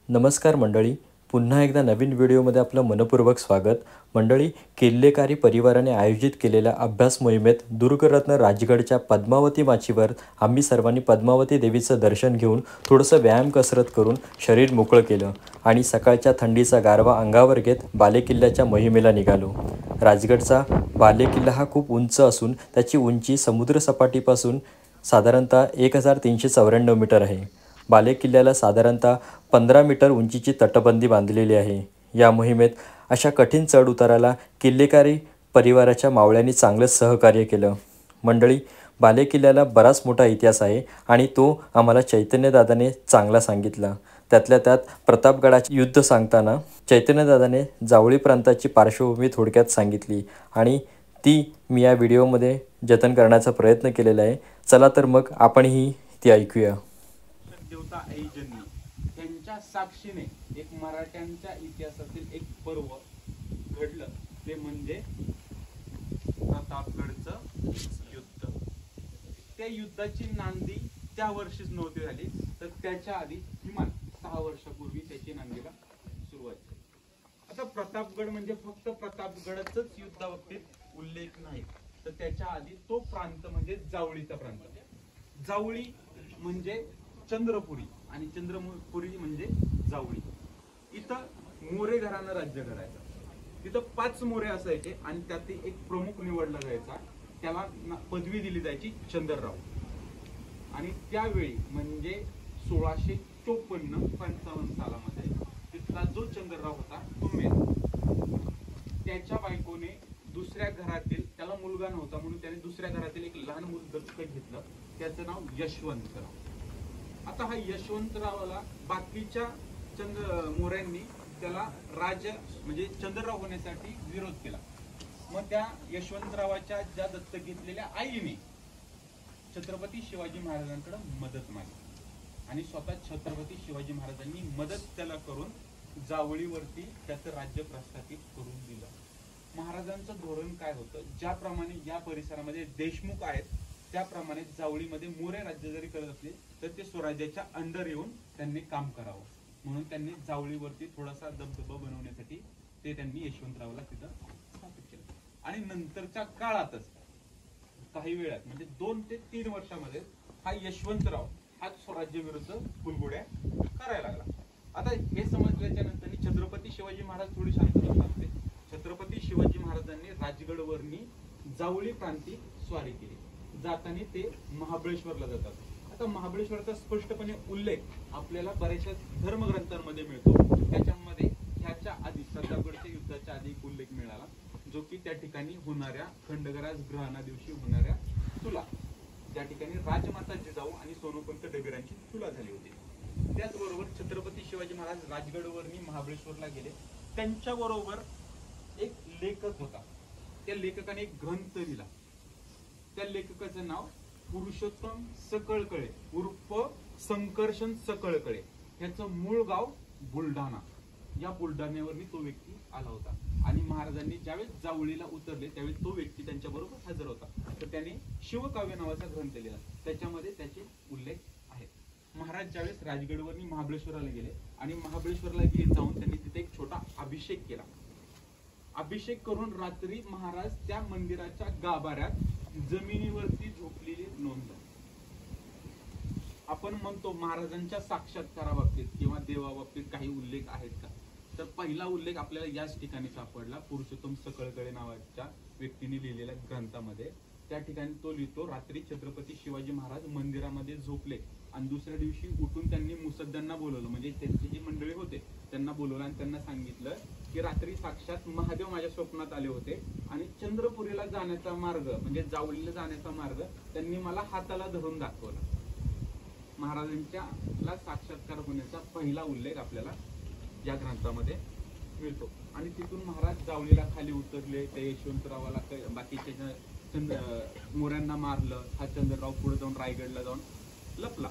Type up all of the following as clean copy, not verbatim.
नमस्कार मंडळी, पुन्हा एकदा नवीन व्हिडिओमध्ये आपलं मनपूर्वक स्वागत. मंडळी, किल्लेकारी परिवाराने आयोजित केलेल्या अभ्यास मोहिमेत दुर्गरत्न राजगडच्या पद्मावती माचीवर आम्ही सर्वांनी पद्मावती देवीचं दर्शन घेऊन थोडंसं व्यायाम कसरत करून शरीर मोकळं केलं आणि सकाळच्या थंडीचा गारवा अंगावर घेत बालेकिल्ल्याच्या मोहिमेला निघालो. राजगडचा बालेकिल्ला हा खूप उंच असून त्याची उंची समुद्रसपाटीपासून साधारणतः 1394 मीटर आहे. बालेकिल्ल्याला साधारणतः 15 मीटर उंचीची तटबंदी बांधलेली आहे. या मोहिमेत अशा कठीण चढ उताराला किल्लेकारी परिवाराच्या मावळ्यांनी चांगलंच सहकार्य केलं. मंडळी, बालेकिल्ल्याला बराच मोठा इतिहास आहे आणि तो आम्हाला चैतन्यदादाने चांगला सांगितला. त्यातल्या त्यात प्रतापगडाचे युद्ध सांगताना चैतन्यदादाने जावळी प्रांताची पार्श्वभूमी थोडक्यात सांगितली आणि ती मी या व्हिडिओमध्ये जतन करण्याचा प्रयत्न केलेला आहे. चला तर मग आपणही ती ऐकूया. देवता ऐजनी त्यांच्या साक्षीने एक मराठ्यांच्या इतिहासातील एक पर्व घडलं, ते म्हणजे प्रतापगडचं युद्ध. त्या युद्धाची नांदी त्या वर्षीच नव्हती झाली, तर त्याच्या आधी किमान 6 वर्षापूर्वी त्याची नांदीला सुरुवात झाली. आता प्रतापगड म्हणजे फक्त प्रतापगडच युद्धाबाबतीत उल्लेख नाही, तर त्याच्या आधी तो प्रांत म्हणजे जावळीचा प्रांत. जावळी म्हणजे चंद्रपुरी आणि चंद्रपुरी म्हणजे जावळी. इथं मोरे घराणं राज्य करायचं. तिथं 5 मोरे असायचे आणि त्यात एक प्रमुख निवडला जायचा, त्याला पदवी दिली जायची चंद्रराव. आणि त्यावेळी म्हणजे 1654-55 सालामध्ये तिथला जो चंद्रराव होता तो मेला. त्याच्या बायकोने दुसऱ्या घरातील, त्याला मुलगा नव्हता म्हणून त्याने दुसऱ्या घरातील एक लहान मूल दत्तक घेतलं, त्याचं नाव यशवंतराव. आता हा यशवंतरावाला बाकीच्या मोऱ्यांनी त्याला राज म्हणजे चंद्रराव होण्यासाठी विरोध केला. मग त्या यशवंतरावाच्या ज्या दत्तक घेतलेल्या आईने छत्रपती शिवाजी महाराजांकडे मदत मागितली आणि स्वतः छत्रपती शिवाजी महाराजांनी मदत त्याला करून जावळीवरती त्याचं राज्य प्रस्थापित करून दिलं. महाराजांचं धोरण काय होतं, ज्याप्रमाणे या परिसरामध्ये देशमुख आहेत त्याप्रमाणे जावळीमध्ये मोरे राज्य जरी करत असले तर ते स्वराज्याच्या अंडर येऊन त्यांनी काम करावं, म्हणून त्यांनी जावळीवरती थोडासा दबदबा बनवण्यासाठी ते त्यांनी यशवंतरावला तिथं स्थापित केलं. आणि नंतरच्या काळातच काही वेळात म्हणजे 2 ते 3 वर्षामध्ये हा यशवंतराव हा स्वराज्य विरुद्ध फुलगुड्या करायला लागला. आता हे समजल्याच्या नंतर छत्रपती शिवाजी महाराज थोडी शांतता साधले. छत्रपती शिवाजी महाराजांनी राजगडवरनी जावळी प्रांती स्वारी केली. जाताना ते महाबळेश्वरला जातात. आता महाबळेश्वरचा स्पष्टपणे उल्लेख आपल्याला बऱ्याचशा धर्मग्रंथांमध्ये मिळतो. त्याच्यामध्ये ह्याच्या आधी प्रतापगडच्या युद्धाच्या आधी एक उल्लेख मिळाला, जो की त्या ठिकाणी होणाऱ्या खंडगराज ग्रहणा दिवशी होणाऱ्या तुला, त्या ठिकाणी राजमाता जिजाऊ आणि सोनोपंत डबीरांची तुला झाली होती. त्याचबरोबर छत्रपती शिवाजी महाराज राजगडवरनी महाबळेश्वरला गेले. त्यांच्याबरोबर एक लेखक होता. त्या लेखकाने एक ग्रंथ लिहिला. त्या लेखकाचं नाव पुरुषोत्तम सकळकळे उर्फ संकर्षण सकळकळे. याचं मूळ गाव बुलढाणा. या बुलढाण्यावरनी तो व्यक्ती आला होता आणि महाराजांनी ज्यावेळेस जावळीला उतरले त्यावेळेस तो व्यक्ती त्यांच्याबरोबर हजर होता. तर त्याने शिवकाव्य नावाचा ग्रंथ लिहिला, त्याच्यामध्ये त्याचे उल्लेख आहेत. महाराज ज्यावेळेस राजगडवरनी महाबळेश्वराला गेले आणि महाबळेश्वरला जाऊन त्यांनी तिथे एक छोटा अभिषेक केला. अभिषेक करून रात्री महाराज त्या मंदिराच्या गाभाऱ्यात जमिनीवरती झोपलेली नोंद झाली. आपण म्हणतो महाराजांच्या साक्षात्काराबाबतीत किंवा देवाबाबतीत काही उल्लेख आहेत का, तर पहिला उल्लेख आपल्याला याच ठिकाणी सापडला, पुरुषोत्तम सकळकळे नावाच्या व्यक्तीने लिहिलेल्या ग्रंथामध्ये. त्या ठिकाणी तो लिहितो, रात्री छत्रपती शिवाजी महाराज मंदिरामध्ये झोपले आणि दुसऱ्या दिवशी उठून त्यांनी मुसद्द्यांना बोलवलं, म्हणजे त्यांची जी मंडळी होते त्यांना बोलवलं आणि त्यांना सांगितलं की रात्री साक्षात महादेव माझ्या स्वप्नात आले होते आणि चंद्रपुरीला जाण्याचा मार्ग म्हणजे जावळीला जाण्याचा मार्ग त्यांनी मला हाताला धरून दाखवला. महाराजांच्या साक्षात्कार होण्याचा पहिला उल्लेख आपल्याला या ग्रंथामध्ये मिळतो. आणि तिथून महाराज जावळीला खाली उतरले. ते यशवंतरावाला बाकीच्या मोऱ्यांना मारलं. हा चंद्रराव पुढे जाऊन रायगडला जाऊन लपला.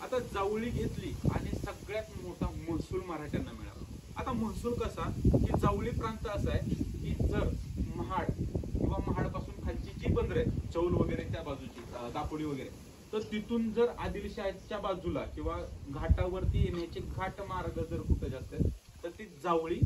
आता जावळी घेतली आणि सगळ्यात मोठा महसूल मराठ्यांना मिळाला. आता महसूल कसा की जावळी प्रांत असा आहे की जर महाड किंवा महाड पासून खालची जी बंदर आहेत, चौल वगैरे त्या बाजूची, दापोडी वगैरे, तर तिथून जर आदिलशाहीच्या बाजूला किंवा घाटावरती येण्याचे घाट मार्ग जर कुठे जास्त तर ती जावळी